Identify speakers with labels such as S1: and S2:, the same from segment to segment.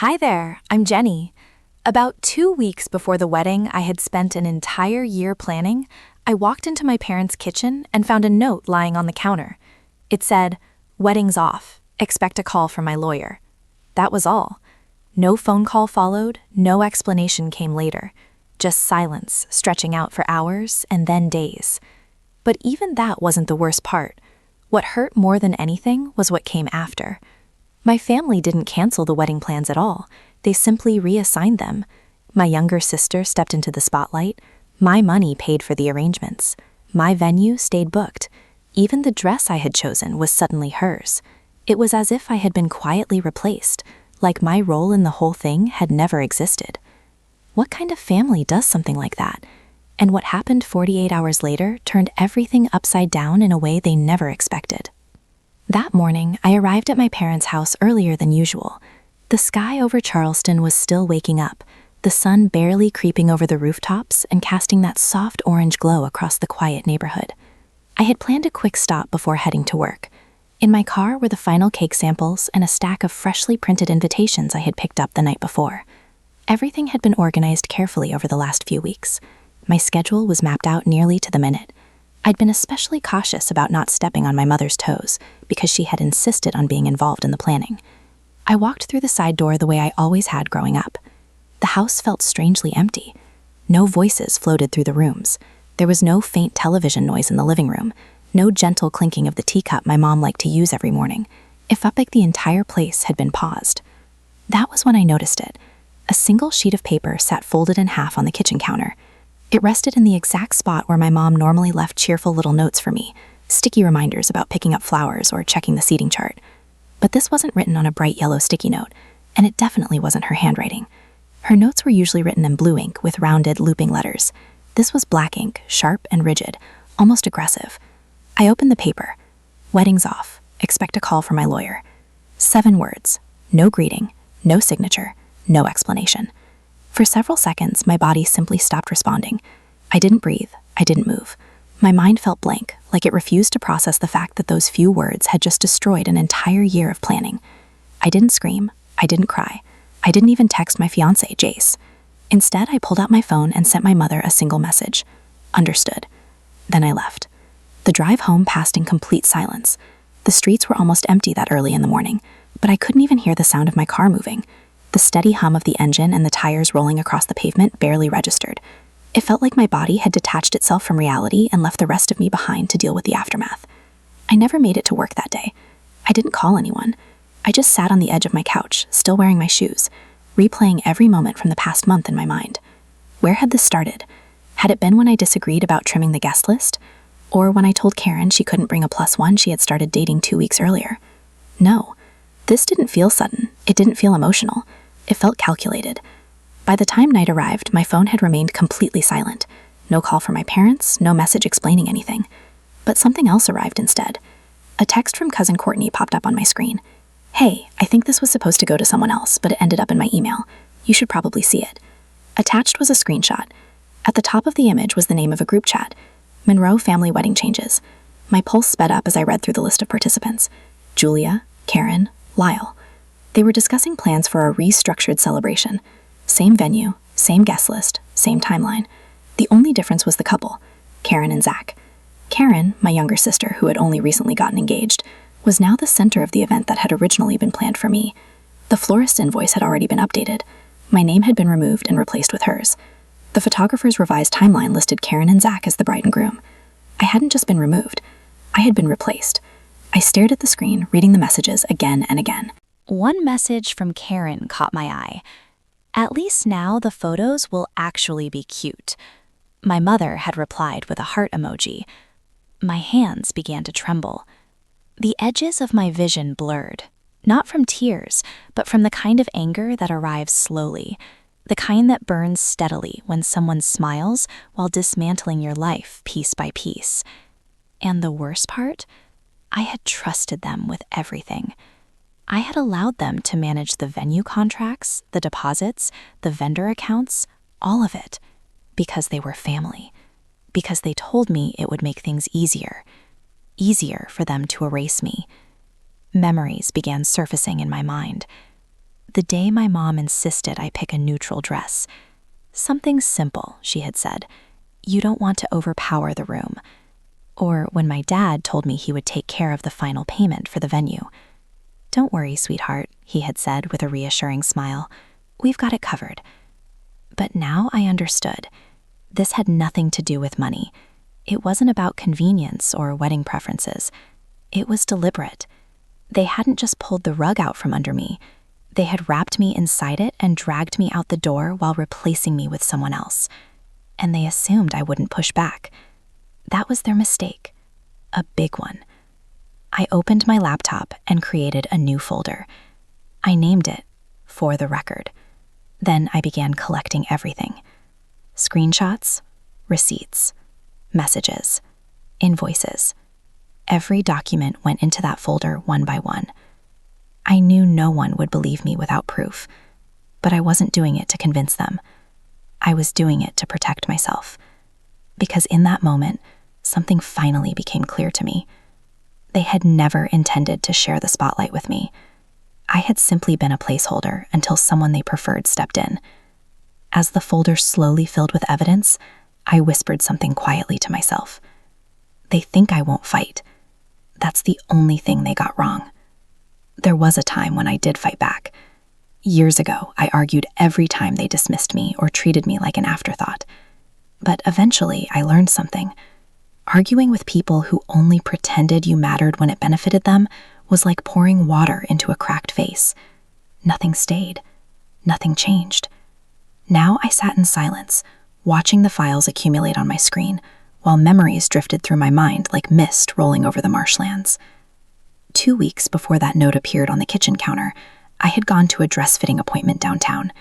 S1: Hi there, I'm Jenny. About 2 weeks before the wedding I had spent an entire year planning, I walked into my parents' kitchen and found a note lying on the counter. It said, "Wedding's off. Expect a call from my lawyer." That was all. No phone call followed, no explanation came later. Just silence, stretching out for hours and then days. But even that wasn't the worst part. What hurt more than anything was what came after. My family didn't cancel the wedding plans at all. They simply reassigned them. My younger sister stepped into the spotlight. My money paid for the arrangements. My venue stayed booked. Even the dress I had chosen was suddenly hers. It was as if I had been quietly replaced, like my role in the whole thing had never existed. What kind of family does something like that? And what happened 48 hours later turned everything upside down in a way they never expected. That morning, I arrived at my parents' house earlier than usual. The sky over Charleston was still waking up, the sun barely creeping over the rooftops and casting that soft orange glow across the quiet neighborhood. I had planned a quick stop before heading to work. In my car were the final cake samples and a stack of freshly printed invitations I had picked up the night before. Everything had been organized carefully over the last few weeks. My schedule was mapped out nearly to the minute. I'd been especially cautious about not stepping on my mother's toes because she had insisted on being involved in the planning. I walked through the side door the way I always had growing up. The house felt strangely empty. No voices floated through the rooms. There was no faint television noise in the living room, no gentle clinking of the teacup my mom liked to use every morning. It felt like the entire place had been paused. That was when I noticed it. A single sheet of paper sat folded in half on the kitchen counter. It rested in the exact spot where my mom normally left cheerful little notes for me, sticky reminders about picking up flowers or checking the seating chart. But this wasn't written on a bright yellow sticky note, and it definitely wasn't her handwriting. Her notes were usually written in blue ink with rounded, looping letters. This was black ink, sharp and rigid, almost aggressive. I opened the paper. "Wedding's off. Expect a call from my lawyer." 7 words. No greeting, no signature, no explanation. For several seconds, my body simply stopped responding. I didn't breathe. I didn't move. My mind felt blank, like it refused to process the fact that those few words had just destroyed an entire year of planning. I didn't scream. I didn't cry. I didn't even text my fiancé, Jace. Instead, I pulled out my phone and sent my mother a single message. Understood. Then I left. The drive home passed in complete silence. The streets were almost empty that early in the morning, but I couldn't even hear the sound of my car moving. The steady hum of the engine and the tires rolling across the pavement barely registered. It felt like my body had detached itself from reality and left the rest of me behind to deal with the aftermath. I never made it to work that day. I didn't call anyone. I just sat on the edge of my couch, still wearing my shoes, replaying every moment from the past month in my mind. Where had this started? Had it been when I disagreed about trimming the guest list? Or when I told Karen she couldn't bring a +1 she had started dating 2 weeks earlier? No. This didn't feel sudden. It didn't feel emotional. It felt calculated. By the time night arrived, my phone had remained completely silent. No call from my parents, no message explaining anything. But something else arrived instead. A text from cousin Courtney popped up on my screen. "Hey, I think this was supposed to go to someone else, but it ended up in my email. You should probably see it." Attached was a screenshot. At the top of the image was the name of a group chat. Monroe Family Wedding Changes. My pulse sped up as I read through the list of participants. Julia, Karen, Lyle. They were discussing plans for a restructured celebration. Same venue, same guest list, same timeline. The only difference was the couple, Karen and Zach. Karen, my younger sister who had only recently gotten engaged, was now the center of the event that had originally been planned for me. The florist's invoice had already been updated. My name had been removed and replaced with hers. The photographer's revised timeline listed Karen and Zach as the bride and groom. I hadn't just been removed. I had been replaced. I stared at the screen, reading the messages again and again.
S2: One message from Karen caught my eye. "At least now the photos will actually be cute." My mother had replied with a heart emoji. My hands began to tremble. The edges of my vision blurred, not from tears, but from the kind of anger that arrives slowly, the kind that burns steadily when someone smiles while dismantling your life piece by piece. And the worst part? I had trusted them with everything. I had allowed them to manage the venue contracts, the deposits, the vendor accounts, all of it, because they were family, because they told me it would make things easier for them to erase me. Memories began surfacing in my mind. The day my mom insisted I pick a neutral dress. Something simple, she had said. You don't want to overpower the room. Or when my dad told me he would take care of the final payment for the venue. Don't worry, sweetheart, he had said with a reassuring smile. We've got it covered. But now I understood. This had nothing to do with money. It wasn't about convenience or wedding preferences. It was deliberate. They hadn't just pulled the rug out from under me. They had wrapped me inside it and dragged me out the door while replacing me with someone else. And they assumed I wouldn't push back. That was their mistake. A big one. I opened my laptop and created a new folder. I named it For the Record. Then I began collecting everything. Screenshots, receipts, messages, invoices. Every document went into that folder one by one. I knew no one would believe me without proof, but I wasn't doing it to convince them. I was doing it to protect myself. Because in that moment, something finally became clear to me. They had never intended to share the spotlight with me. I had simply been a placeholder until someone they preferred stepped in. As the folder slowly filled with evidence, I whispered something quietly to myself. They think I won't fight. That's the only thing they got wrong. There was a time when I did fight back. Years ago, I argued every time they dismissed me or treated me like an afterthought. But eventually, I learned something. Arguing with people who only pretended you mattered when it benefited them was like pouring water into a cracked vase. Nothing stayed. Nothing changed. Now I sat in silence, watching the files accumulate on my screen, while memories drifted through my mind like mist rolling over the marshlands. 2 weeks before that note appeared on the kitchen counter, I had gone to a dress-fitting appointment downtown.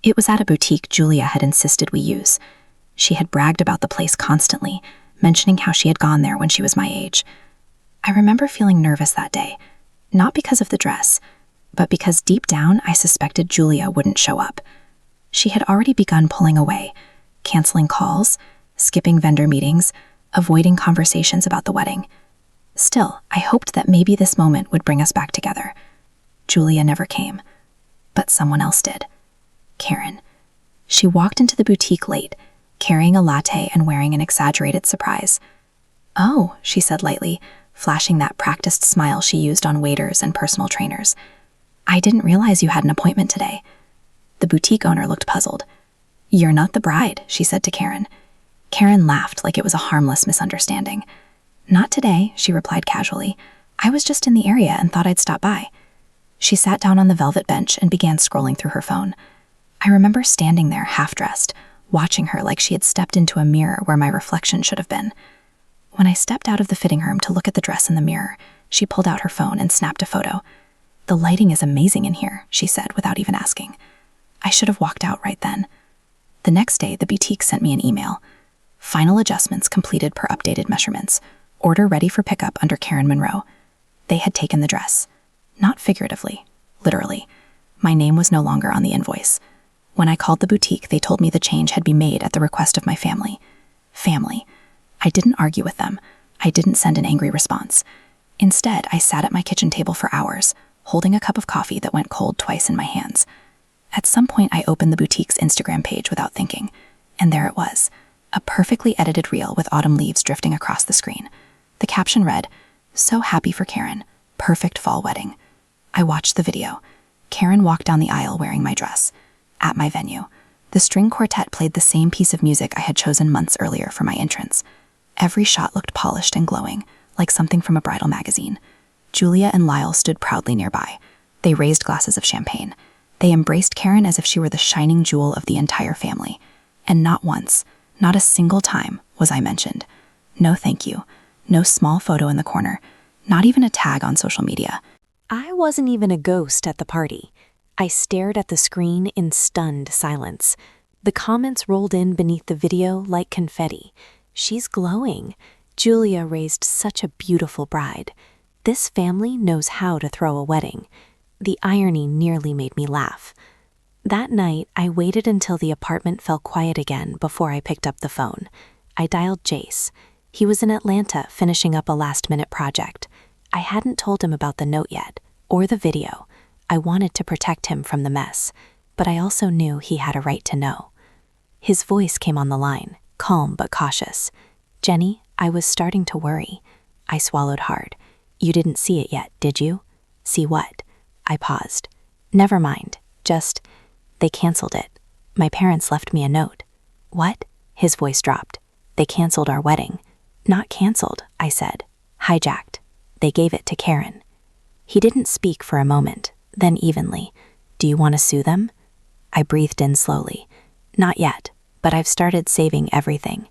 S2: It was at a boutique Julia had insisted we use. She had bragged about the place constantly, mentioning how she had gone there when she was my age. I remember feeling nervous that day, not because of the dress, but because deep down I suspected Julia wouldn't show up. She had already begun pulling away, canceling calls, skipping vendor meetings, avoiding conversations about the wedding. Still, I hoped that maybe this moment would bring us back together. Julia never came, but someone else did. Karen. She walked into the boutique late, carrying a latte and wearing an exaggerated surprise. "Oh," she said lightly, flashing that practiced smile she used on waiters and personal trainers. "I didn't realize you had an appointment today." The boutique owner looked puzzled. "You're not the bride," she said to Karen. Karen laughed like it was a harmless misunderstanding. "Not today," she replied casually. "I was just in the area and thought I'd stop by." She sat down on the velvet bench and began scrolling through her phone. I remember standing there half-dressed, watching her like she had stepped into a mirror where my reflection should have been. When I stepped out of the fitting room to look at the dress in the mirror, she pulled out her phone and snapped a photo. "The lighting is amazing in here," she said without even asking. I should have walked out right then. The next day, the boutique sent me an email. Final adjustments completed per updated measurements. Order ready for pickup under Karen Monroe. They had taken the dress. Not figuratively, literally. My name was no longer on the invoice. When I called the boutique, they told me the change had been made at the request of my family. Family. I didn't argue with them. I didn't send an angry response. Instead, I sat at my kitchen table for hours, holding a cup of coffee that went cold twice in my hands. At some point, I opened the boutique's Instagram page without thinking, and there it was, a perfectly edited reel with autumn leaves drifting across the screen. The caption read, "So happy for Karen. Perfect fall wedding." I watched the video. Karen walked down the aisle wearing my dress. At my venue, the string quartet played the same piece of music I had chosen months earlier for my entrance. Every shot looked polished and glowing, like something from a bridal magazine. Julia and Lyle stood proudly nearby. They raised glasses of champagne. They embraced Karen as if she were the shining jewel of the entire family. And not once, not a single time, was I mentioned. No thank you. No small photo in the corner. Not even a tag on social media.
S1: I wasn't even a ghost at the party. I stared at the screen in stunned silence. The comments rolled in beneath the video like confetti. "She's glowing. Julia raised such a beautiful bride. This family knows how to throw a wedding." The irony nearly made me laugh. That night, I waited until the apartment fell quiet again before I picked up the phone. I dialed Jace. He was in Atlanta finishing up a last-minute project. I hadn't told him about the note yet, or the video. I wanted to protect him from the mess, but I also knew he had a right to know. His voice came on the line, calm but cautious. "Jenny, I was starting to worry." I swallowed hard. "You didn't see it yet, did you?" "See what?" I paused. "Never mind, they canceled it. My parents left me a note." "What?" His voice dropped. "They canceled our wedding." "Not canceled," I said. "Hijacked. They gave it to Karen." He didn't speak for a moment, then evenly. "Do you want to sue them?" I breathed in slowly. "Not yet, but I've started saving everything."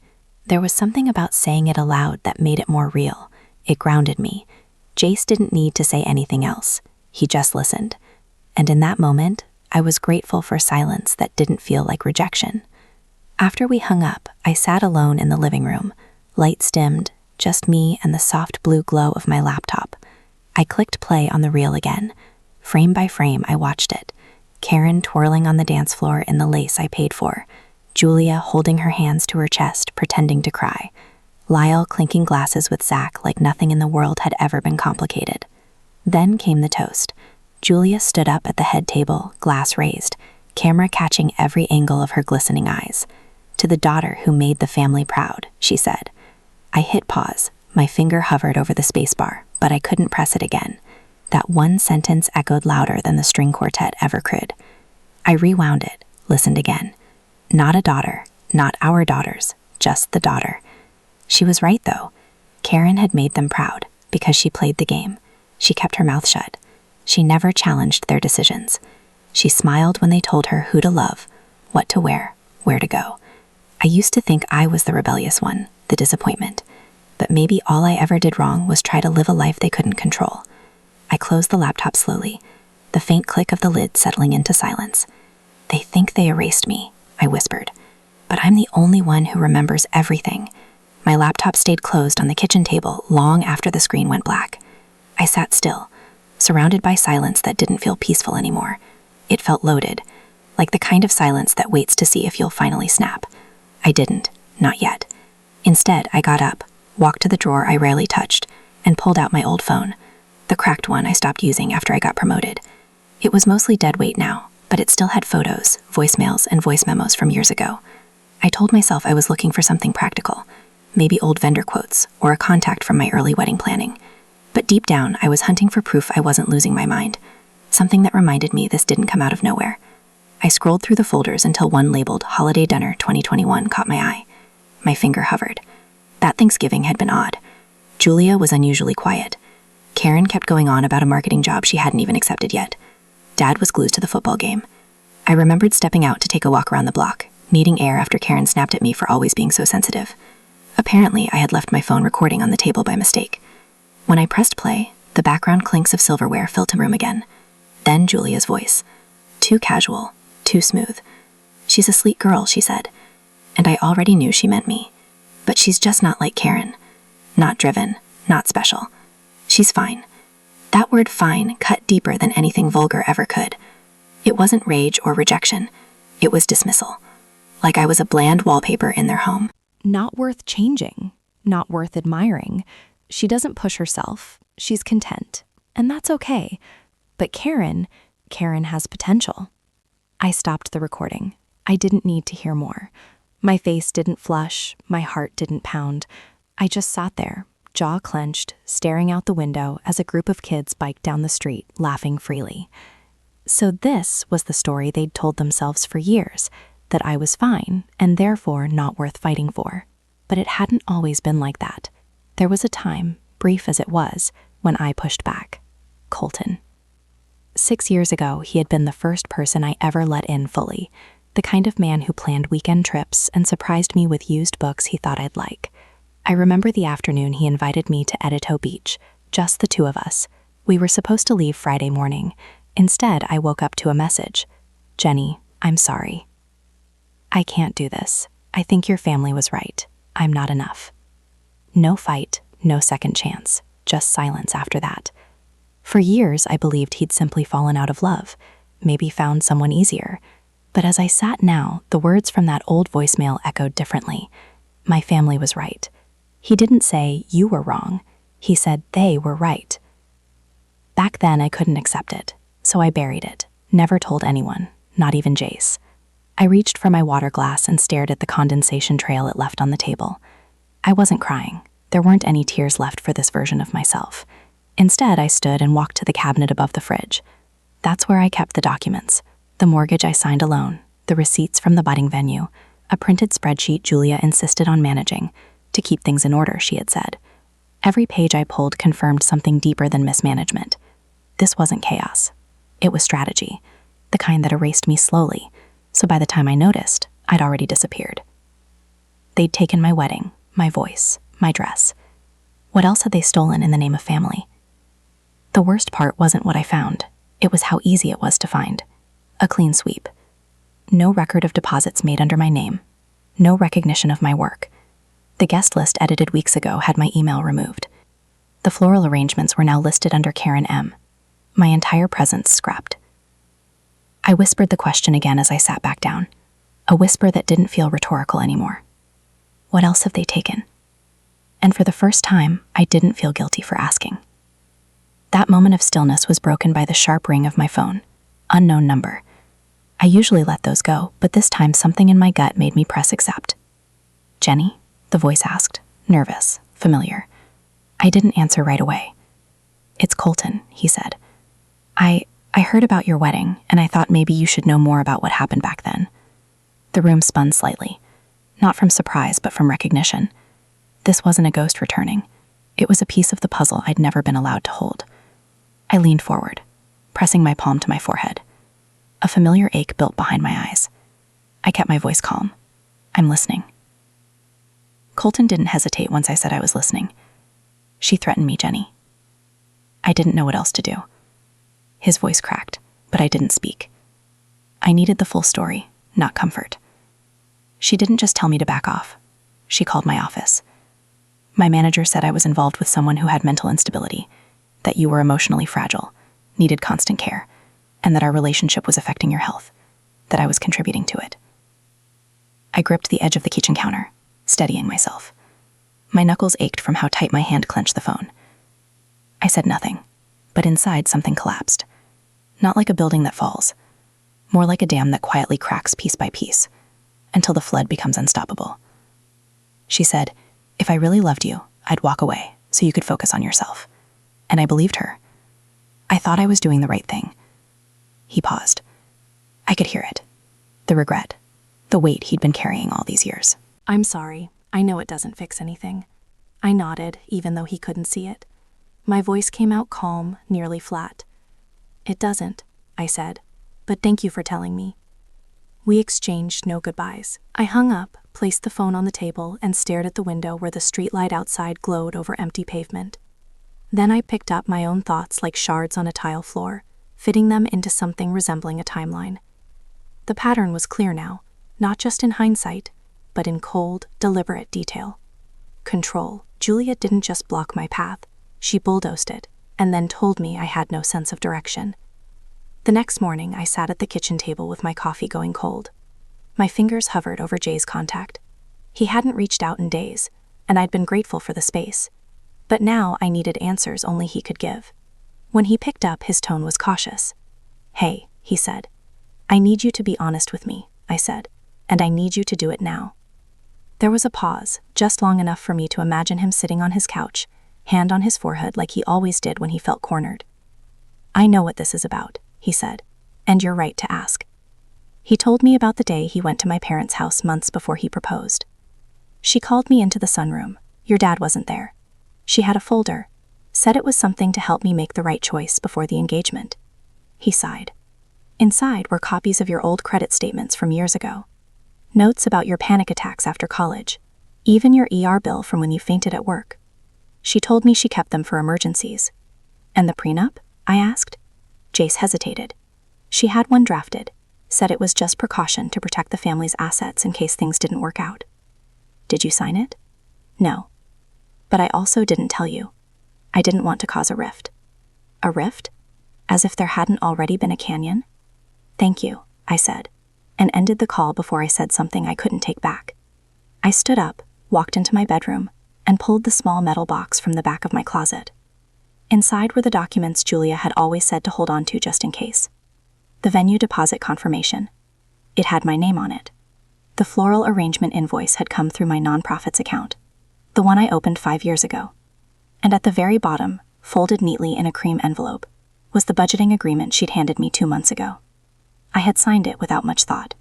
S1: There was something about saying it aloud that made it more real. It grounded me. Jace didn't need to say anything else. He just listened. And in that moment, I was grateful for silence that didn't feel like rejection. After we hung up, I sat alone in the living room. Lights dimmed, just me and the soft blue glow of my laptop. I clicked play on the reel again. Frame by frame, I watched it. Karen twirling on the dance floor in the lace I paid for. Julia holding her hands to her chest, pretending to cry. Lyle clinking glasses with Zach like nothing in the world had ever been complicated. Then came the toast. Julia stood up at the head table, glass raised, camera catching every angle of her glistening eyes. "To the daughter who made the family proud," she said. I hit pause. My finger hovered over the spacebar, but I couldn't press it again. That one sentence echoed louder than the string quartet ever could. I rewound it, listened again. Not a daughter, not our daughters, just the daughter. She was right, though. Karen had made them proud because she played the game. She kept her mouth shut. She never challenged their decisions. She smiled when they told her who to love, what to wear, where to go. I used to think I was the rebellious one, the disappointment. But maybe all I ever did wrong was try to live a life they couldn't control. I closed the laptop slowly, the faint click of the lid settling into silence. "They think they erased me," I whispered. "But I'm the only one who remembers everything." My laptop stayed closed on the kitchen table long after the screen went black. I sat still, surrounded by silence that didn't feel peaceful anymore. It felt loaded, like the kind of silence that waits to see if you'll finally snap. I didn't, not yet. Instead, I got up, walked to the drawer I rarely touched, and pulled out my old phone, the cracked one I stopped using after I got promoted. It was mostly dead weight now, but it still had photos, voicemails, and voice memos from years ago. I told myself I was looking for something practical, maybe old vendor quotes or a contact from my early wedding planning. But deep down, I was hunting for proof I wasn't losing my mind, something that reminded me this didn't come out of nowhere. I scrolled through the folders until one labeled Holiday Dinner 2021 caught my eye. My finger hovered. That Thanksgiving had been odd. Julia was unusually quiet. Karen kept going on about a marketing job she hadn't even accepted yet. Dad was glued to the football game. I remembered stepping out to take a walk around the block, needing air after Karen snapped at me for always being so sensitive. Apparently, I had left my phone recording on the table by mistake. When I pressed play, the background clinks of silverware filled the room again. Then Julia's voice. Too casual, too smooth. "She's a sweet girl," she said. And I already knew she meant me. But she's just not like Karen. Not driven, not special. She's fine. That word fine cut deeper than anything vulgar ever could. It wasn't rage or rejection. It was dismissal. Like I was a bland wallpaper in their home.
S2: Not worth changing, not worth admiring. She doesn't push herself. She's content. And that's okay. But Karen has potential. I stopped the recording. I didn't need to hear more. My face didn't flush. My heart didn't pound. I just sat there, jaw clenched, staring out the window as a group of kids biked down the street, laughing freely. So this was the story they'd told themselves for years, that I was fine and therefore not worth fighting for. But it hadn't always been like that. There was a time, brief as it was, when I pushed back. Colton. 6 years ago, he had been the first person I ever let in fully, the kind of man who planned weekend trips and surprised me with used books he thought I'd like. I remember the afternoon he invited me to Edito Beach, just the two of us. We were supposed to leave Friday morning. Instead, I woke up to a message. "Jenny, I'm sorry. I can't do this. I think your family was right. I'm not enough." No fight, no second chance, just silence after that. For years, I believed he'd simply fallen out of love, maybe found someone easier. But as I sat now, the words from that old voicemail echoed differently. My family was right. He didn't say, "You were wrong." He said, "They were right." Back then, I couldn't accept it.
S1: So I buried it, never told anyone, not even Jace. I reached for my water glass and stared at the condensation trail it left on the table. I wasn't crying. There weren't any tears left for this version of myself. Instead, I stood and walked to the cabinet above the fridge. That's where I kept the documents. The mortgage I signed alone, the receipts from the budding venue, a printed spreadsheet Julia insisted on managing, to keep things in order, she had said. Every page I pulled confirmed something deeper than mismanagement. This wasn't chaos. It was strategy, the kind that erased me slowly, so by the time I noticed, I'd already disappeared. They'd taken my wedding, my voice, my dress. What else had they stolen in the name of family? The worst part wasn't what I found. It was how easy it was to find. A clean sweep. No record of deposits made under my name. No recognition of my work. The guest list edited weeks ago had my email removed. The floral arrangements were now listed under Karen M. My entire presence scrapped. I whispered the question again as I sat back down. A whisper that didn't feel rhetorical anymore. What else have they taken? And for the first time, I didn't feel guilty for asking. That moment of stillness was broken by the sharp ring of my phone. Unknown number. I usually let those go, but this time something in my gut made me press accept. Jenny? The voice asked, nervous, familiar. I didn't answer right away. It's Colton, he said. I heard about your wedding, and I thought maybe you should know more about what happened back then. The room spun slightly. Not from surprise, but from recognition. This wasn't a ghost returning. It was a piece of the puzzle I'd never been allowed to hold. I leaned forward, pressing my palm to my forehead. A familiar ache built behind my eyes. I kept my voice calm. I'm listening. Colton didn't hesitate once I said I was listening. She threatened me, Jenny. I didn't know what else to do. His voice cracked, but I didn't speak. I needed the full story, not comfort. She didn't just tell me to back off. She called my office. My manager said I was involved with someone who had mental instability, that you were emotionally fragile, needed constant care, and that our relationship was affecting your health, that I was contributing to it. I gripped the edge of the kitchen counter, steadying myself. My knuckles ached from how tight my hand clenched the phone. I said nothing, but inside something collapsed. Not like a building that falls, more like a dam that quietly cracks piece by piece, until the flood becomes unstoppable. She said, if I really loved you, I'd walk away so you could focus on yourself. And I believed her. I thought I was doing the right thing. He paused. I could hear it. The regret. The weight he'd been carrying all these years.
S3: I'm sorry. I know it doesn't fix anything. I nodded, even though he couldn't see it. My voice came out calm, nearly flat. It doesn't, I said, but thank you for telling me. We exchanged no goodbyes. I hung up, placed the phone on the table, and stared at the window where the streetlight outside glowed over empty pavement. Then I picked up my own thoughts like shards on a tile floor, fitting them into something resembling a timeline. The pattern was clear now, not just in hindsight, but in cold, deliberate detail. Control. Julia didn't just block my path, she bulldozed it, and then told me I had no sense of direction. The next morning, I sat at the kitchen table with my coffee going cold. My fingers hovered over Jay's contact. He hadn't reached out in days, and I'd been grateful for the space. But now I needed answers only he could give. When he picked up, his tone was cautious. Hey, he said. I need you to be honest with me, I said, and I need you to do it now. There was a pause, just long enough for me to imagine him sitting on his couch, hand on his forehead like he always did when he felt cornered. I know what this is about, he said, and you're right to ask. He told me about the day he went to my parents' house months before he proposed. She called me into the sunroom. Your dad wasn't there. She had a folder, said it was something to help me make the right choice before the engagement. He sighed. Inside were copies of your old credit statements from years ago, notes about your panic attacks after college, even your ER bill from when you fainted at work. She told me she kept them for emergencies. And the prenup? I asked. Jace hesitated. She had one drafted, said it was just precaution to protect the family's assets in case things didn't work out. Did you sign it? No. But I also didn't tell you. I didn't want to cause a rift. A rift? As if there hadn't already been a canyon? Thank you, I said, and ended the call before I said something I couldn't take back. I stood up, walked into my bedroom, and pulled the small metal box from the back of my closet.
S1: Inside were the documents Julia had always said to hold on to just in case. The venue deposit confirmation. It had my name on it. The floral arrangement invoice had come through my nonprofit's account, the one I opened 5 years ago. And at the very bottom, folded neatly in a cream envelope, was the budgeting agreement she'd handed me 2 months ago. I had signed it without much thought.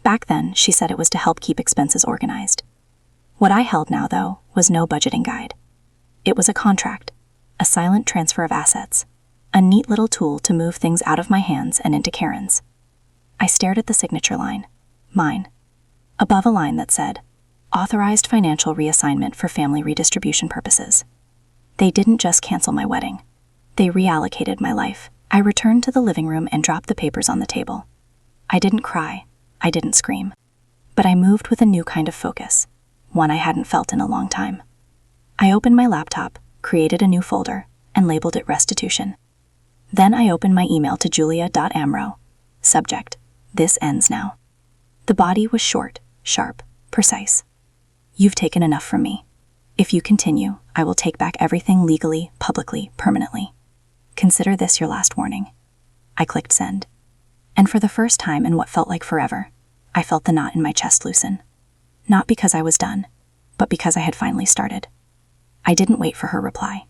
S1: Back then, she said it was to help keep expenses organized. What I held now, though, was no budgeting guide. It was a contract, a silent transfer of assets, a neat little tool to move things out of my hands and into Karen's. I stared at the signature line, mine, above a line that said, authorized financial reassignment for family redistribution purposes. They didn't just cancel my wedding. They reallocated my life. I returned to the living room and dropped the papers on the table. I didn't cry. I didn't scream. But I moved with a new kind of focus, one I hadn't felt in a long time. I opened my laptop, created a new folder, and labeled it restitution. Then I opened my email to julia.amro. Subject, this ends now. The body was short, sharp, precise. You've taken enough from me. If you continue, I will take back everything legally, publicly, permanently. Consider this your last warning. I clicked send. And for the first time in what felt like forever, I felt the knot in my chest loosen. Not because I was done, but because I had finally started. I didn't wait for her reply.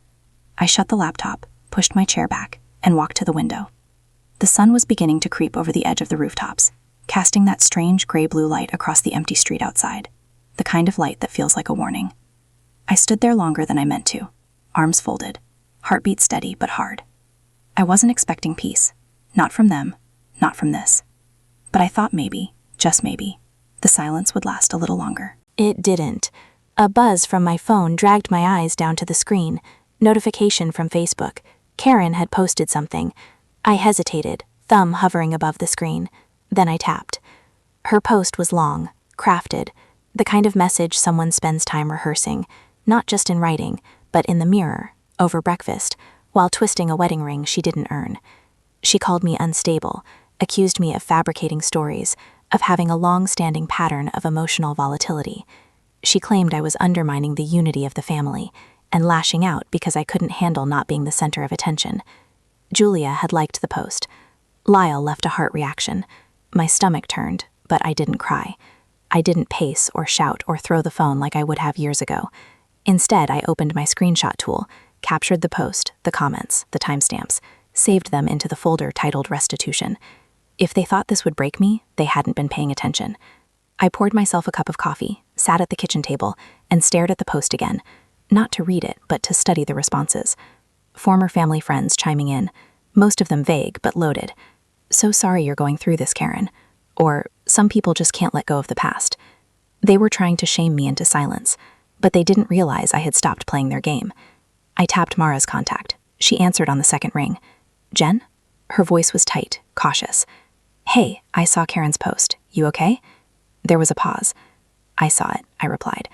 S1: I shut the laptop, pushed my chair back, and walked to the window. The sun was beginning to creep over the edge of the rooftops, casting that strange gray-blue light across the empty street outside, the kind of light that feels like a warning. I stood there longer than I meant to, arms folded, heartbeat steady but hard. I wasn't expecting peace, not from them, not from this. But I thought maybe, just maybe, the silence would last a little longer.
S2: It didn't. A buzz from my phone dragged my eyes down to the screen. Notification from Facebook. Karen had posted something. I hesitated, thumb hovering above the screen. Then I tapped. Her post was long, crafted, the kind of message someone spends time rehearsing, not just in writing, but in the mirror, over breakfast, while twisting a wedding ring she didn't earn. She called me unstable, accused me of fabricating stories, of having a long-standing pattern of emotional volatility. She claimed I was undermining the unity of the family and lashing out because I couldn't handle not being the center of attention. Julia had liked the post. Lyle left a heart reaction. My stomach turned, but I didn't cry. I didn't pace or shout or throw the phone like I would have years ago. Instead, I opened my screenshot tool, captured the post, the comments, the timestamps, saved them into the folder titled Restitution. If they thought this would break me, they hadn't been paying attention. I poured myself a cup of coffee, sat at the kitchen table, and stared at the post again, not to read it, but to study the responses. Former family friends chiming in, most of them vague but loaded. So sorry you're going through this, Karen. Or, some people just can't let go of the past. They were trying to shame me into silence, but they didn't realize I had stopped playing their game. I tapped Mara's contact. She answered on the second ring. Jen? Her voice was tight, cautious. Hey, I saw Karen's post. You okay? There was a pause. I saw it, I replied.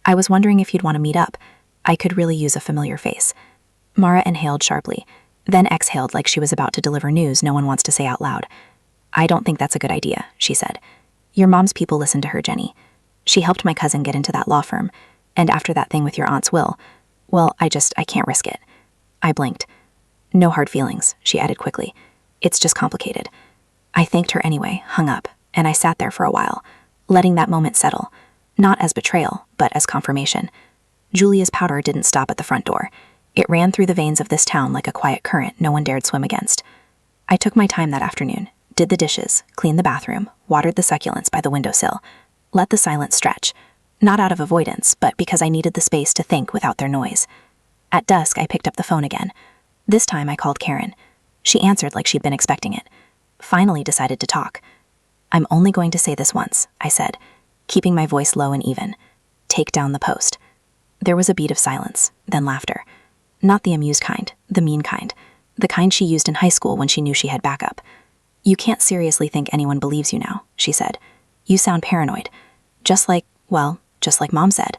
S2: I was wondering if you'd want to meet up. I could really use a familiar face. Mara inhaled sharply, then exhaled like she was about to deliver news no one wants to say out loud. I don't think that's a good idea, she said. Your mom's people listened to her, Jenny. She helped my cousin get into that law firm, and after that thing with your aunt's will, well, I can't risk it. I blinked. No hard feelings, she added quickly. It's just complicated. I thanked her anyway, hung up, and I sat there for a while, letting that moment settle, not as betrayal, but as confirmation. Julia's powder didn't stop at the front door. It ran through the veins of this town like a quiet current no one dared swim against. I took my time that afternoon, did the dishes, cleaned the bathroom, watered the succulents by the windowsill, let the silence stretch, not out of avoidance, but because I needed the space to think without their noise. At dusk, I picked up the phone again. This time I called Karen. She answered like she'd been expecting it. Finally decided to talk. I'm only going to say this once, I said, keeping my voice low and even. Take down the post. There was a beat of silence, then laughter. Not the amused kind, the mean kind. The kind she used in high school when she knew she had backup. You can't seriously think anyone believes you now, she said. You sound paranoid. Just like Mom said.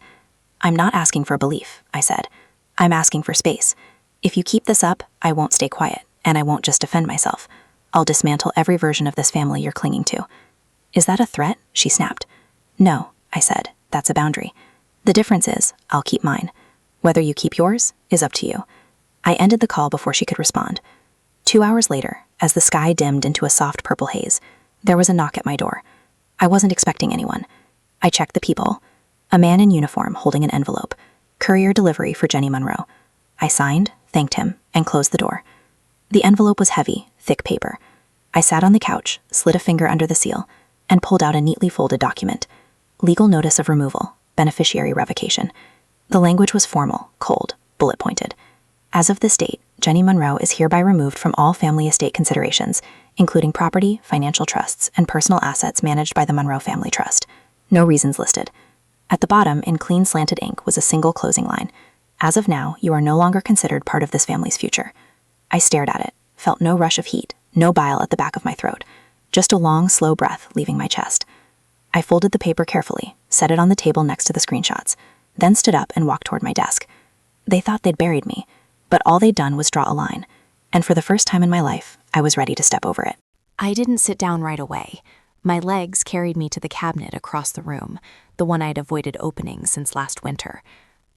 S2: I'm not asking for belief, I said. I'm asking for space. If you keep this up, I won't stay quiet, and I won't just defend myself. I'll dismantle every version of this family you're clinging to. Is that a threat? She snapped. No, I said. That's a boundary. The difference is, I'll keep mine. Whether you keep yours is up to you.
S1: I ended the call before she could respond. 2 hours later, as the sky dimmed into a soft purple haze, there was a knock at my door. I wasn't expecting anyone. I checked the peephole. A man in uniform holding an envelope. Courier delivery for Jenny Monroe. I signed, thanked him, and closed the door. The envelope was heavy, thick paper. I sat on the couch, slid a finger under the seal, and pulled out a neatly folded document. Legal notice of removal, beneficiary revocation. The language was formal, cold, bullet-pointed. As of this date, Jenny Monroe is hereby removed from all family estate considerations, including property, financial trusts, and personal assets managed by the Monroe Family Trust. No reasons listed. At the bottom, in clean slanted ink, was a single closing line. As of now, you are no longer considered part of this family's future. I stared at it, felt no rush of heat, no bile at the back of my throat, just a long, slow breath leaving my chest. I folded the paper carefully, set it on the table next to the screenshots, then stood up and walked toward my desk. They thought they'd buried me, but all they'd done was draw a line, and for the first time in my life, I was ready to step over it.
S2: I didn't sit down right away. My legs carried me to the cabinet across the room, the one I'd avoided opening since last winter.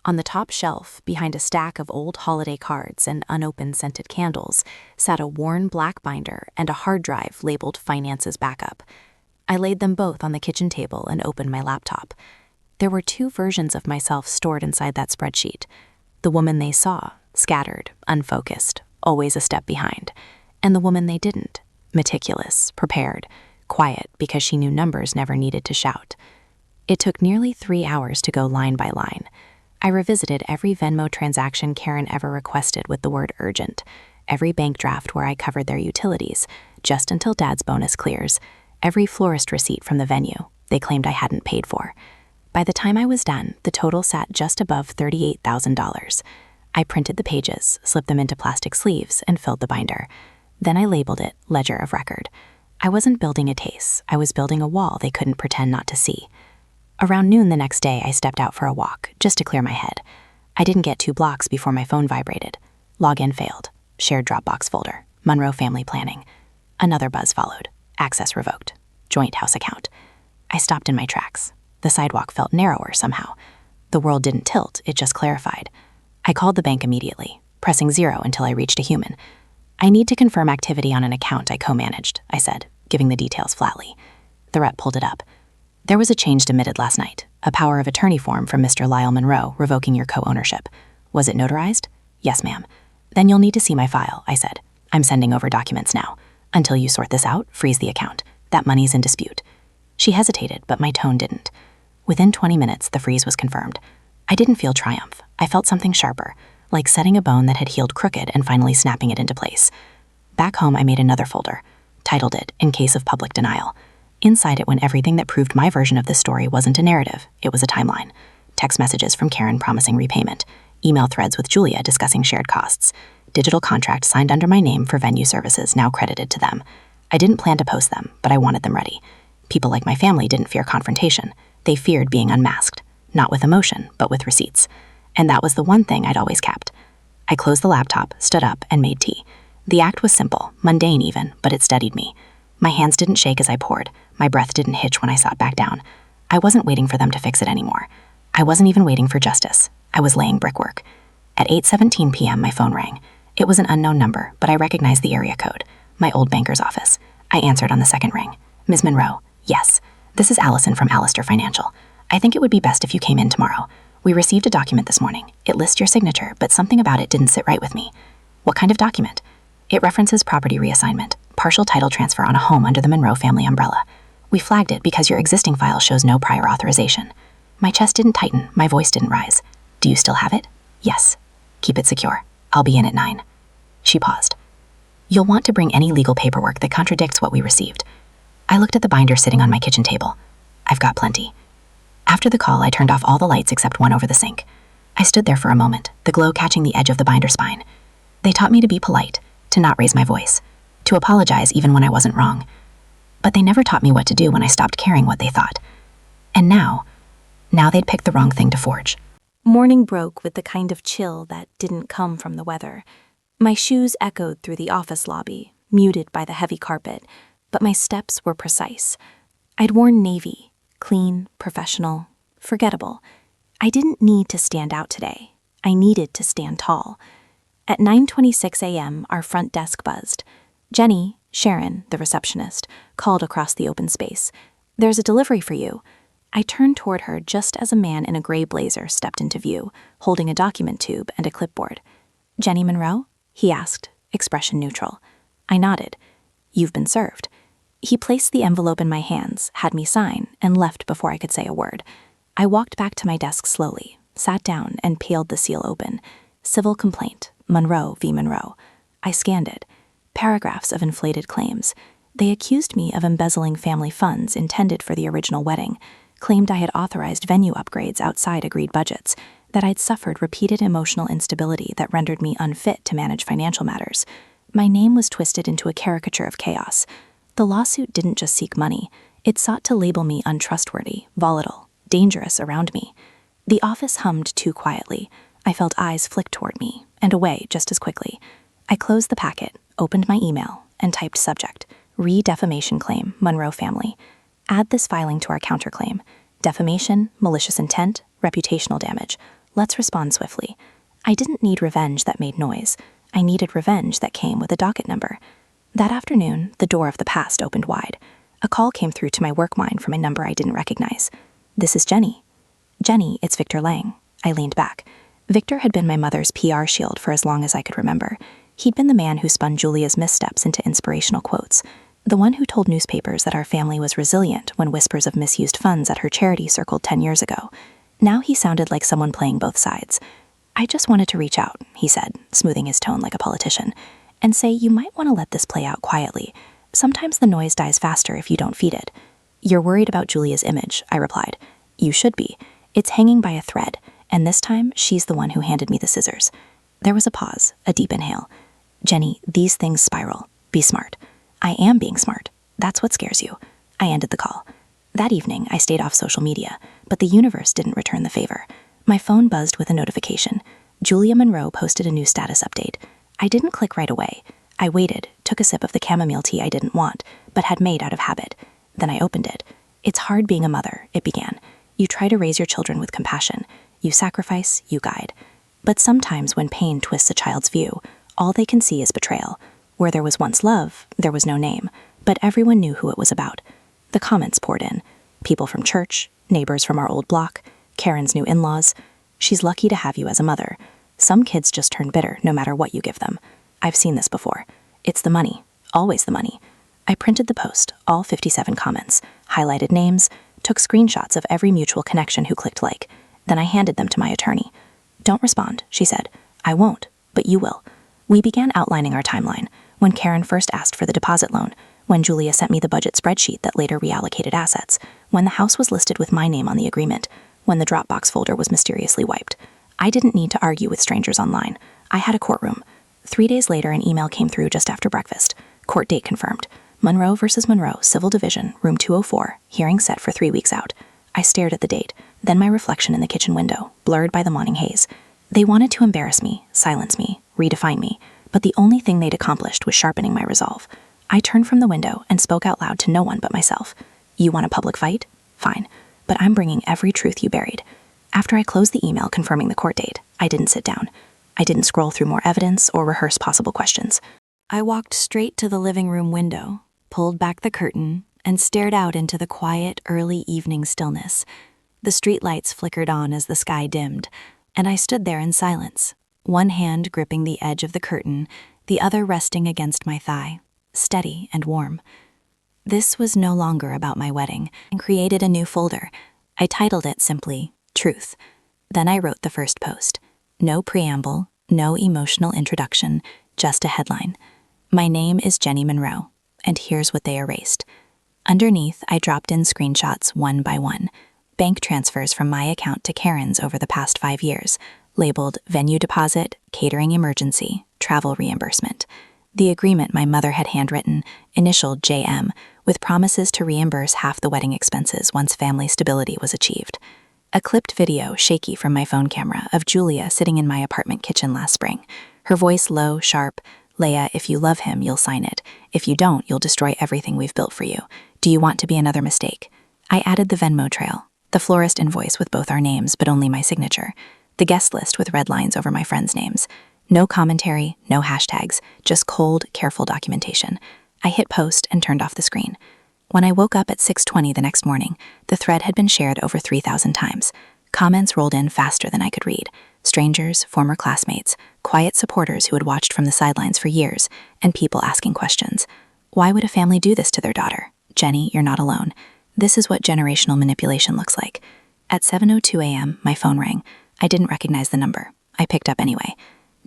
S2: On the top shelf, behind a stack of old holiday cards and unopened scented candles, sat a worn black binder and a hard drive labeled Finances Backup. I laid them both on the kitchen table and opened my laptop. There were 2 versions of myself stored inside that spreadsheet. The woman they saw, scattered, unfocused, always a step behind, and the woman they didn't, meticulous, prepared, quiet because she knew numbers never needed to shout. It took nearly 3 hours to go line by line. I revisited every Venmo transaction Karen ever requested with the word urgent, every bank draft where I covered their utilities, just until Dad's bonus clears, every florist receipt from the venue they claimed I hadn't paid for. By the time I was done, the total sat just above $38,000. I printed the pages, slipped them into plastic sleeves, and filled the binder. Then I labeled it Ledger of Record. I wasn't building a case, I was building a wall they couldn't pretend not to see. Around noon the next day, I stepped out for a walk, just to clear my head. I didn't get 2 blocks before my phone vibrated. Login failed. Shared Dropbox folder. Monroe Family Planning. Another buzz followed. Access revoked. Joint house account. I stopped in my tracks. The sidewalk felt narrower somehow. The world didn't tilt, it just clarified. I called the bank immediately, pressing 0 until I reached a human. I need to confirm activity on an account I co-managed, I said, giving the details flatly. The rep pulled it up. There was a change submitted last night, a power of attorney form from Mr. Lyle Monroe revoking your co-ownership. Was it notarized? Yes, ma'am. Then you'll need to see my file, I said. I'm sending over documents now. Until you sort this out, freeze the account. That money's in dispute. She hesitated, but my tone didn't. Within 20 minutes, the freeze was confirmed. I didn't feel triumph. I felt something sharper, like setting a bone that had healed crooked and finally snapping it into place. Back home, I made another folder, titled it In Case of Public Denial. Inside it went everything that proved my version of this story wasn't a narrative, it was a timeline. Text messages from Karen promising repayment, email threads with Julia discussing shared costs, digital contract signed under my name for venue services now credited to them. I didn't plan to post them, but I wanted them ready. People like my family didn't fear confrontation. They feared being unmasked, not with emotion, but with receipts. And that was the one thing I'd always kept. I closed the laptop, stood up, and made tea. The act was simple, mundane even, but it steadied me. My hands didn't shake as I poured. My breath didn't hitch when I sat back down. I wasn't waiting for them to fix it anymore. I wasn't even waiting for justice. I was laying brickwork. At 8:17 p.m., my phone rang. It was an unknown number, but I recognized the area code. My old banker's office. I answered on the second ring. Ms. Monroe, yes. This is Allison from Allister Financial. I think it would be best if you came in tomorrow. We received a document this morning. It lists your signature, but something about it didn't sit right with me. What kind of document? It references property reassignment, partial title transfer on a home under the Monroe family umbrella. We flagged it because your existing file shows no prior authorization. My chest didn't tighten, my voice didn't rise. Do you still have it? Yes. Keep it secure. I'll be in at 9. She paused. You'll want to bring any legal paperwork that contradicts what we received. I looked at the binder sitting on my kitchen table. I've got plenty. After the call, I turned off all the lights except one over the sink. I stood there for a moment, the glow catching the edge of the binder spine. They taught me to be polite, to not raise my voice, to apologize even when I wasn't wrong. But they never taught me what to do when I stopped caring what they thought. And now they'd picked the wrong thing to forge.
S1: Morning broke with the kind of chill that didn't come from the weather. My shoes echoed through the office lobby, muted by the heavy carpet, but my steps were precise. I'd worn navy, clean, professional, forgettable. I didn't need to stand out today. I needed to stand tall. At 9:26 a.m., our front desk buzzed. Jenny, Sharon, the receptionist, called across the open space. "There's a delivery for you." I turned toward her just as a man in a gray blazer stepped into view, holding a document tube and a clipboard. "Jenny Monroe?" he asked, expression neutral. I nodded. "You've been served." He placed the envelope in my hands, had me sign, and left before I could say a word. I walked back to my desk slowly, sat down, and peeled the seal open. Civil complaint, Monroe v. Monroe. I scanned it. Paragraphs of inflated claims. They accused me of embezzling family funds intended for the original wedding, claimed I had authorized venue upgrades outside agreed budgets, that I'd suffered repeated emotional instability that rendered me unfit to manage financial matters. My name was twisted into a caricature of chaos. The lawsuit didn't just seek money. It sought to label me untrustworthy, volatile, dangerous around me. The office hummed too quietly. I felt eyes flick toward me, and away just as quickly. I closed the packet, opened my email, and typed subject, Re-defamation claim, Monroe family. Add this filing to our counterclaim. Defamation, malicious intent, reputational damage. Let's respond swiftly. I didn't need revenge that made noise. I needed revenge that came with a docket number. That afternoon, the door of the past opened wide. A call came through to my work line from a number I didn't recognize. "This is Jenny." "Jenny, it's Victor Lang." I leaned back. Victor had been my mother's PR shield for as long as I could remember. He'd been the man who spun Julia's missteps into inspirational quotes, the one who told newspapers that our family was resilient when whispers of misused funds at her charity circled 10 years ago. Now he sounded like someone playing both sides. "I just wanted to reach out," he said, smoothing his tone like a politician, "and say you might want to let this play out quietly. Sometimes the noise dies faster if you don't feed it." "You're worried about Julia's image," I replied. "You should be. It's hanging by a thread, and this time she's the one who handed me the scissors." There was a pause, a deep inhale. "Jenny, these things spiral. Be smart." "I am being smart. That's what scares you." I ended the call. That evening, I stayed off social media, but the universe didn't return the favor. My phone buzzed with a notification. Julia Monroe posted a new status update. I didn't click right away. I waited, took a sip of the chamomile tea I didn't want, but had made out of habit. Then I opened it. "It's hard being a mother," it began. "You try to raise your children with compassion. You sacrifice, you guide. But sometimes when pain twists a child's view, all they can see is betrayal. Where there was once love, there was no name, but everyone knew who it was about." The comments poured in. People from church, neighbors from our old block, Karen's new in-laws. "She's lucky to have you as a mother. Some kids just turn bitter no matter what you give them. I've seen this before. It's the money. Always the money." I printed the post, all 57 comments, highlighted names, took screenshots of every mutual connection who clicked like. Then I handed them to my attorney. "Don't respond," she said. "I won't, but you will." We began outlining our timeline. When Karen first asked for the deposit loan, when Julia sent me the budget spreadsheet that later reallocated assets, when the house was listed with my name on the agreement, when the Dropbox folder was mysteriously wiped. I didn't need to argue with strangers online. I had a courtroom. 3 days later, an email came through just after breakfast. Court date confirmed. Monroe versus Monroe, Civil Division, Room 204, hearing set for 3 weeks out. I stared at the date, then my reflection in the kitchen window, blurred by the morning haze. They wanted to embarrass me, silence me, redefine me, but the only thing they'd accomplished was sharpening my resolve. I turned from the window and spoke out loud to no one but myself. "You want a public fight? Fine, but I'm bringing every truth you buried." After I closed the email confirming the court date, I didn't sit down. I didn't scroll through more evidence or rehearse possible questions. I walked straight to the living room window, pulled back the curtain, and stared out into the quiet, early evening stillness. The streetlights flickered on as the sky dimmed, and I stood there in silence, one hand gripping the edge of the curtain, the other resting against my thigh, steady and warm. This was no longer about my wedding, and created a new folder. I titled it simply, Truth. Then I wrote the first post. No preamble, no emotional introduction, just a headline. My name is Jenny Monroe, and here's what they erased. Underneath, I dropped in screenshots one by one, bank transfers from my account to Karen's over the past 5 years, labeled venue deposit, catering emergency, travel reimbursement. The agreement my mother had handwritten, initialed JM, with promises to reimburse half the wedding expenses once family stability was achieved. A clipped video, shaky from my phone camera, of Julia sitting in my apartment kitchen last spring. Her voice low, sharp. "Leia, if you love him, you'll sign it. If you don't, you'll destroy everything we've built for you. Do you want to be another mistake?" I added the Venmo trail, the florist invoice with both our names, but only my signature, the guest list with red lines over my friends' names.
S2: No commentary, no hashtags, just cold, careful documentation. I hit post and turned off the screen. When I woke up at 6:20 the next morning, the thread had been shared over 3,000 times. Comments rolled in faster than I could read. Strangers, former classmates, quiet supporters who had watched from the sidelines for years, and people asking questions. Why would a family do this to their daughter? Jenny, you're not alone. This is what generational manipulation looks like. At 7:02 a.m., my phone rang. I didn't recognize the number. I picked up anyway.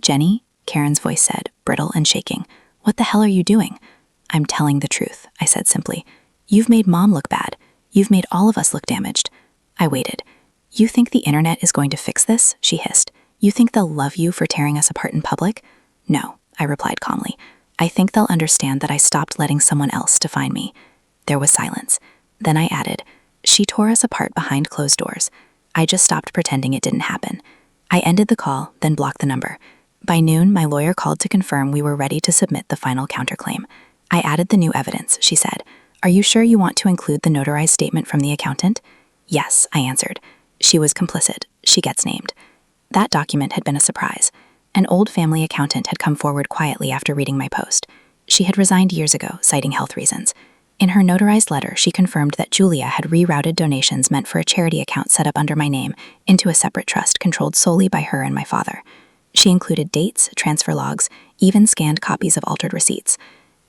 S2: Jenny? Karen's voice said, brittle and shaking. What the hell are you doing? I'm telling the truth, I said simply. You've made Mom look bad. You've made all of us look damaged. I waited. You think the internet is going to fix this? She hissed. You think they'll love you for tearing us apart in public? No, I replied calmly. I think they'll understand that I stopped letting someone else define me. There was silence. Then I added, she tore us apart behind closed doors. I just stopped pretending it didn't happen. I ended the call, then blocked the number. By noon, my lawyer called to confirm we were ready to submit the final counterclaim. I added the new evidence, she said. Are you sure you want to include the notarized statement from the accountant? Yes, I answered. She was complicit. She gets named. That document had been a surprise. An old family accountant had come forward quietly after reading my post. She had resigned years ago, citing health reasons. In her notarized letter, she confirmed that Julia had rerouted donations meant for a charity account set up under my name into a separate trust controlled solely by her and my father. She included dates, transfer logs, even scanned copies of altered receipts.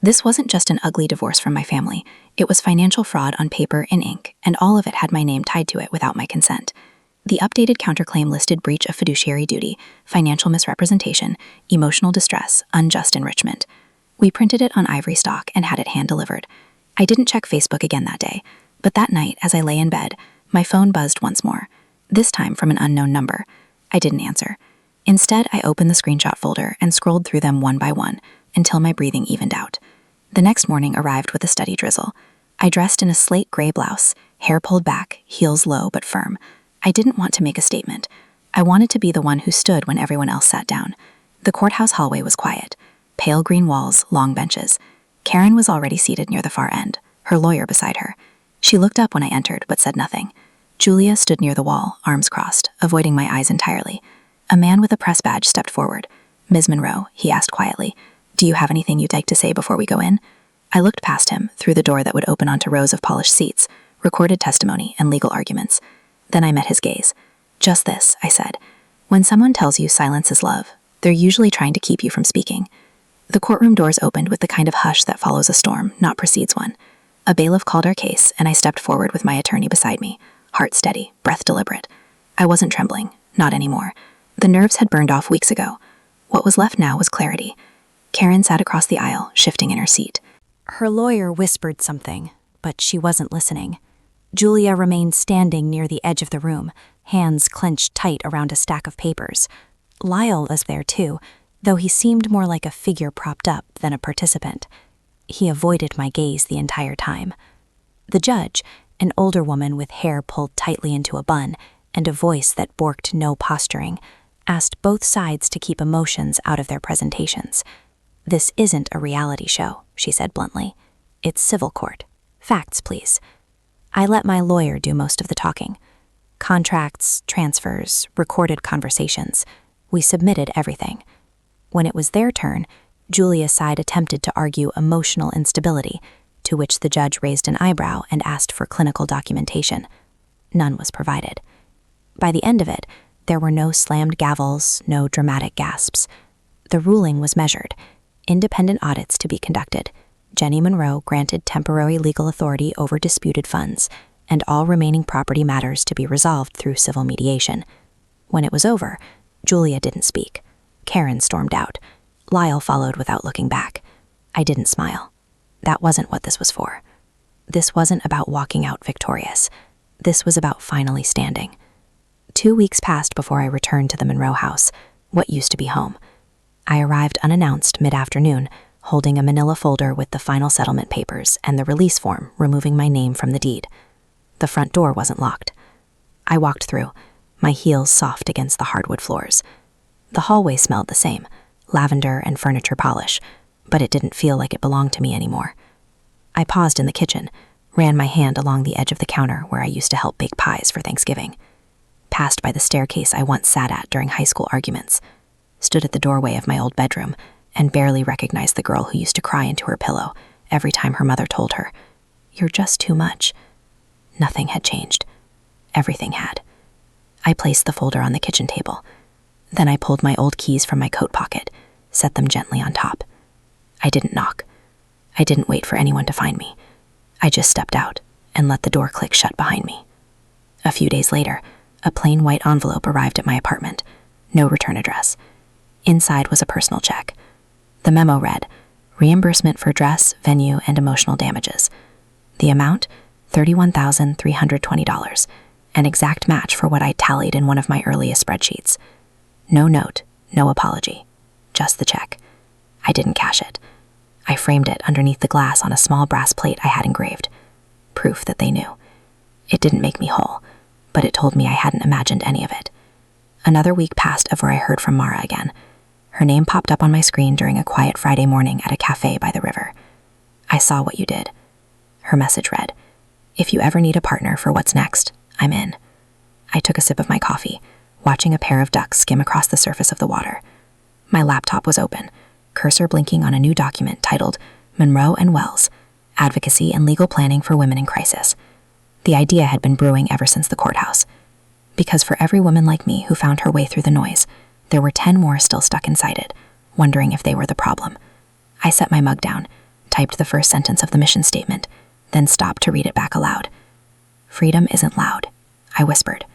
S2: This wasn't just an ugly divorce from my family. It was financial fraud on paper and ink, and all of it had my name tied to it without my consent. The updated counterclaim listed breach of fiduciary duty, financial misrepresentation, emotional distress, unjust enrichment. We printed it on ivory stock and had it hand-delivered. I didn't check Facebook again that day, but that night, as I lay in bed, my phone buzzed once more, this time from an unknown number. I didn't answer. Instead, I opened the screenshot folder and scrolled through them one by one until my breathing evened out. The next morning arrived with a steady drizzle. I dressed in a slate gray blouse, hair pulled back, heels low but firm. I didn't want to make a statement. I wanted to be the one who stood when everyone else sat down. The courthouse hallway was quiet. Pale green walls, long benches. Karen was already seated near the far end, her lawyer beside her. She looked up when I entered but said nothing. Julia stood near the wall, arms crossed, avoiding my eyes entirely. A man with a press badge stepped forward. Ms. Monroe, he asked quietly, do you have anything you'd like to say before we go in? I looked past him, through the door that would open onto rows of polished seats, recorded testimony, and legal arguments. Then I met his gaze. Just this, I said. When someone tells you silence is love, they're usually trying to keep you from speaking. The courtroom doors opened with the kind of hush that follows a storm, not precedes one. A bailiff called our case, and I stepped forward with my attorney beside me, heart steady, breath deliberate. I wasn't trembling, not anymore. The nerves had burned off weeks ago. What was left now was clarity. Karen sat across the aisle, shifting in her seat.
S1: Her lawyer whispered something, but she wasn't listening. Julia remained standing near the edge of the room, hands clenched tight around a stack of papers. Lyle was there too, though he seemed more like a figure propped up than a participant. He avoided my gaze the entire time. The judge, an older woman with hair pulled tightly into a bun and a voice that borked no posturing, asked both sides to keep emotions out of their presentations. This isn't a reality show, she said bluntly. It's civil court. Facts, please. I let my lawyer do most of the talking. Contracts, transfers, recorded conversations. We submitted everything. When it was their turn, Julia's side attempted to argue emotional instability, to which the judge raised an eyebrow and asked for clinical documentation. None was provided. By the end of it, there were no slammed gavels, no dramatic gasps. The ruling was measured. Independent audits to be conducted. Jenny Monroe granted temporary legal authority over disputed funds, and all remaining property matters to be resolved through civil mediation. When it was over, Julia didn't speak. Karen stormed out. Lyle followed without looking back. I didn't smile. That wasn't what this was for. This wasn't about walking out victorious. This was about finally standing. 2 weeks passed before I returned to the Monroe house, what used to be home. I arrived unannounced mid-afternoon, holding a manila folder with the final settlement papers and the release form removing my name from the deed. The front door wasn't locked. I walked through, my heels soft against the hardwood floors. The hallway smelled the same, lavender and furniture polish, but it didn't feel like it belonged to me anymore. I paused in the kitchen, ran my hand along the edge of the counter where I used to help bake pies for Thanksgiving. Passed by the staircase I once sat at during high school arguments.
S2: stood at the doorway of my old bedroom, and barely recognized the girl who used to cry into her pillow every time her mother told her, "You're just too much." Nothing had changed. Everything had. I placed the folder on the kitchen table. Then I pulled my old keys from my coat pocket, set them gently on top. I didn't knock. I didn't wait for anyone to find me. I just stepped out and let the door click shut behind me. A few days later, a plain white envelope arrived at my apartment. No return address. Inside was a personal check. The memo read, "Reimbursement for dress, venue, and emotional damages." The amount, $31,320, an exact match for what I tallied in one of my earliest spreadsheets. No note, no apology, just the check. I didn't cash it. I framed it underneath the glass on a small brass plate I had engraved. Proof that they knew. It didn't make me whole, but it told me I hadn't imagined any of it. Another week passed before I heard from Mara again. Her name popped up on my screen during a quiet Friday morning at a cafe by the river. "I saw what you did." Her message read, "If you ever need a partner for what's next, I'm in." I took a sip of my coffee, watching a pair of ducks skim across the surface of the water. My laptop was open, cursor blinking on a new document titled Monroe and Wells, Advocacy and Legal Planning for Women in Crisis. The idea had been brewing ever since the courthouse. Because for every woman like me who found her way through the noise, there were 10 more still stuck inside it, wondering if they were the problem. I set my mug down, typed the first sentence of the mission statement, then stopped to read it back aloud. "Freedom isn't loud," I whispered.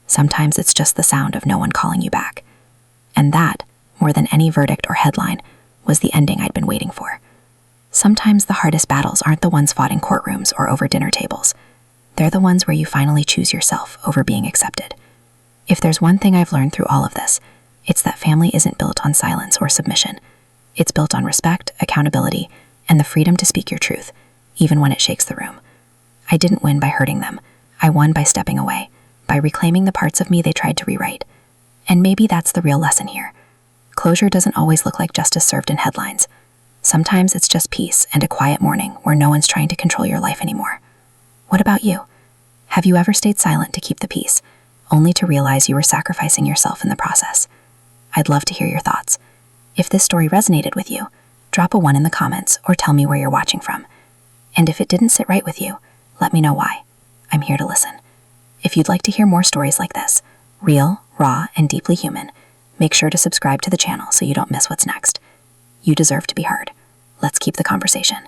S2: "Sometimes it's just the sound of no one calling you back." And that, more than any verdict or headline, was the ending I'd been waiting for. Sometimes the hardest battles aren't the ones fought in courtrooms or over dinner tables. They're the ones where you finally choose yourself over being accepted. If there's one thing I've learned through all of this, it's that family isn't built on silence or submission. It's built on respect, accountability, and the freedom to speak your truth, even when it shakes the room. I didn't win by hurting them. I won by stepping away, by reclaiming the parts of me they tried to rewrite. And maybe that's the real lesson here. Closure doesn't always look like justice served in headlines. Sometimes it's just peace and a quiet morning where no one's trying to control your life anymore. What about you? Have you ever stayed silent to keep the peace, only to realize you were sacrificing yourself in the process? I'd love to hear your thoughts. If this story resonated with you, drop a 1 in the comments or tell me where you're watching from. And if it didn't sit right with you, let me know why. I'm here to listen. If you'd like to hear more stories like this, real, raw, and deeply human, make sure to subscribe to the channel so you don't miss what's next. You deserve to be heard. Let's keep the conversation.